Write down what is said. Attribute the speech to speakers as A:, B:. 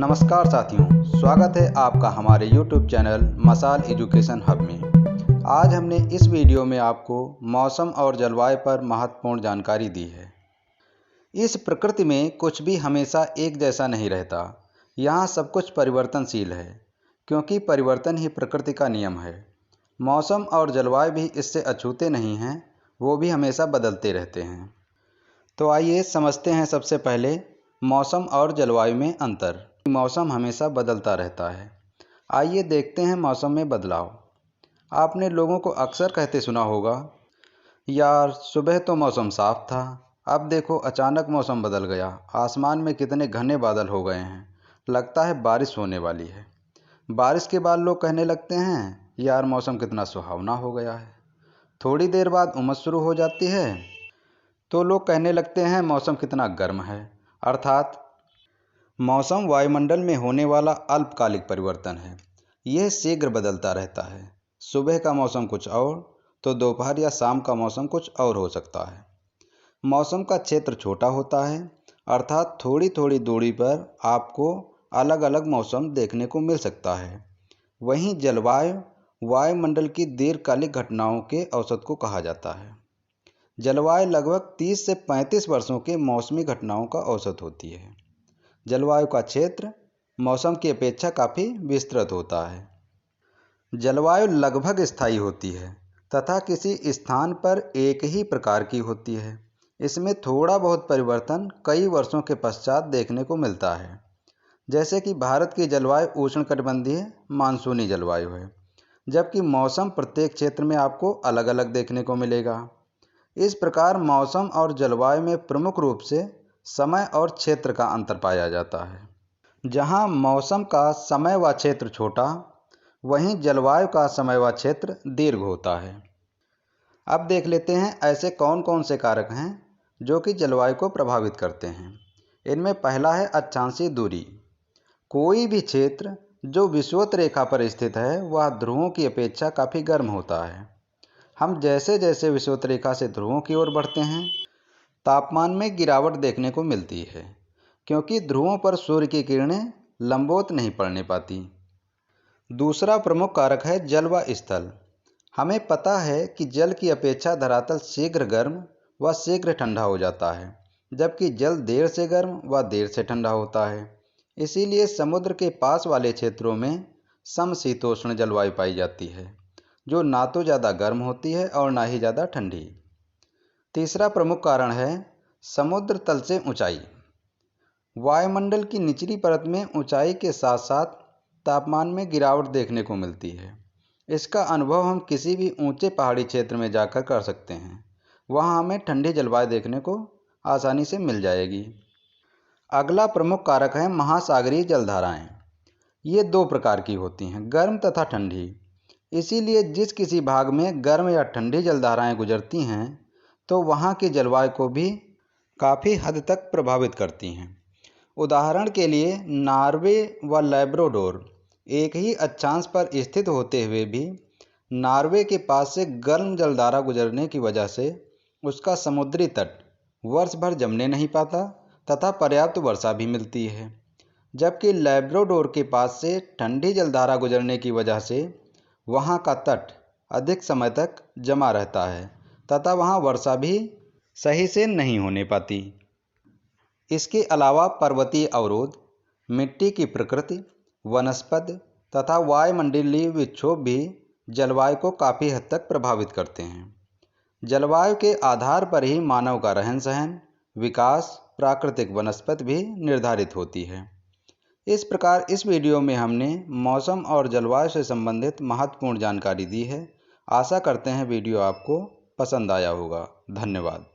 A: नमस्कार साथियों, स्वागत है आपका हमारे YouTube चैनल मसाल एजुकेशन हब में। आज हमने इस वीडियो में आपको मौसम और जलवायु पर महत्वपूर्ण जानकारी दी है। इस प्रकृति में कुछ भी हमेशा एक जैसा नहीं रहता। यहाँ सब कुछ परिवर्तनशील है, क्योंकि परिवर्तन ही प्रकृति का नियम है। मौसम और जलवायु भी इससे अछूते नहीं हैं, वो भी हमेशा बदलते रहते हैं। तो आइए समझते हैं सबसे पहले मौसम और जलवायु में अंतर। मौसम हमेशा बदलता रहता है। आइए देखते हैं मौसम में बदलाव। आपने लोगों को अक्सर कहते सुना होगा, यार सुबह तो मौसम साफ था, अब देखो अचानक मौसम बदल गया, आसमान में कितने घने बादल हो गए हैं, लगता है बारिश होने वाली है। बारिश के बाद लोग कहने लगते हैं, यार मौसम कितना सुहावना हो गया है। थोड़ी देर बाद उमस शुरू हो जाती है तो लोग कहने लगते हैं, मौसम कितना गर्म है। अर्थात मौसम वायुमंडल में होने वाला अल्पकालिक परिवर्तन है। यह शीघ्र बदलता रहता है। सुबह का मौसम कुछ और तो दोपहर या शाम का मौसम कुछ और हो सकता है। मौसम का क्षेत्र छोटा होता है, अर्थात थोड़ी थोड़ी दूरी पर आपको अलग अलग मौसम देखने को मिल सकता है। वहीं जलवायु वायुमंडल की दीर्घकालिक घटनाओं के औसत को कहा जाता है। जलवायु लगभग 30 से 35 वर्षों के मौसमी घटनाओं का औसत होती है। जलवायु का क्षेत्र मौसम की अपेक्षा काफ़ी विस्तृत होता है। जलवायु लगभग स्थायी होती है तथा किसी स्थान पर एक ही प्रकार की होती है। इसमें थोड़ा बहुत परिवर्तन कई वर्षों के पश्चात देखने को मिलता है। जैसे कि भारत की जलवायु उष्णकटिबंधीय मानसूनी जलवायु है, जबकि मौसम प्रत्येक क्षेत्र में आपको अलग अलग देखने को मिलेगा। इस प्रकार मौसम और जलवायु में प्रमुख रूप से समय और क्षेत्र का अंतर पाया जाता है। जहाँ मौसम का समय व क्षेत्र छोटा, वहीं जलवायु का समय व क्षेत्र दीर्घ होता है। अब देख लेते हैं ऐसे कौन कौन से कारक हैं जो कि जलवायु को प्रभावित करते हैं। इनमें पहला है अक्षांशीय दूरी। कोई भी क्षेत्र जो विषुवत रेखा पर स्थित है वह ध्रुवों की अपेक्षा काफ़ी गर्म होता है। हम जैसे जैसे विषुवत रेखा से ध्रुवों की ओर बढ़ते हैं, तापमान में गिरावट देखने को मिलती है, क्योंकि ध्रुवों पर सूर्य की किरणें लंबवत नहीं पड़ने पाती। दूसरा प्रमुख कारक है जल व स्थल। हमें पता है कि जल की अपेक्षा धरातल शीघ्र गर्म व शीघ्र ठंडा हो जाता है, जबकि जल देर से गर्म व देर से ठंडा होता है। इसीलिए समुद्र के पास वाले क्षेत्रों में समशीतोष्ण जलवायु पाई जाती है, जो ना तो ज़्यादा गर्म होती है और ना ही ज़्यादा ठंडी। तीसरा प्रमुख कारण है समुद्र तल से ऊंचाई। वायुमंडल की निचली परत में ऊंचाई के साथ साथ तापमान में गिरावट देखने को मिलती है। इसका अनुभव हम किसी भी ऊंचे पहाड़ी क्षेत्र में जाकर कर सकते हैं। वहां हमें ठंडी जलवायु देखने को आसानी से मिल जाएगी। अगला प्रमुख कारक है महासागरीय जलधाराएं। ये दो प्रकार की होती हैं, गर्म तथा ठंडी। इसीलिए जिस किसी भाग में गर्म या ठंडी जलधाराएं गुजरती हैं तो वहाँ की जलवायु को भी काफ़ी हद तक प्रभावित करती हैं। उदाहरण के लिए नॉर्वे व लैब्राडोर एक ही अक्षांश पर स्थित होते हुए भी नॉर्वे के पास से गर्म जलधारा गुजरने की वजह से उसका समुद्री तट वर्ष भर जमने नहीं पाता तथा पर्याप्त वर्षा भी मिलती है, जबकि लैब्राडोर के पास से ठंडी जलधारा गुजरने की वजह से वहाँ का तट अधिक समय तक जमा रहता है तथा वहाँ वर्षा भी सही से नहीं होने पाती। इसके अलावा पर्वतीय अवरोध, मिट्टी की प्रकृति, वनस्पति तथा वायुमंडलीय विक्षोभ भी जलवायु को काफ़ी हद तक प्रभावित करते हैं। जलवायु के आधार पर ही मानव का रहन सहन, विकास, प्राकृतिक वनस्पति भी निर्धारित होती है। इस प्रकार इस वीडियो में हमने मौसम और जलवायु से संबंधित महत्वपूर्ण जानकारी दी है। आशा करते हैं वीडियो आपको पसंद आया होगा। धन्यवाद।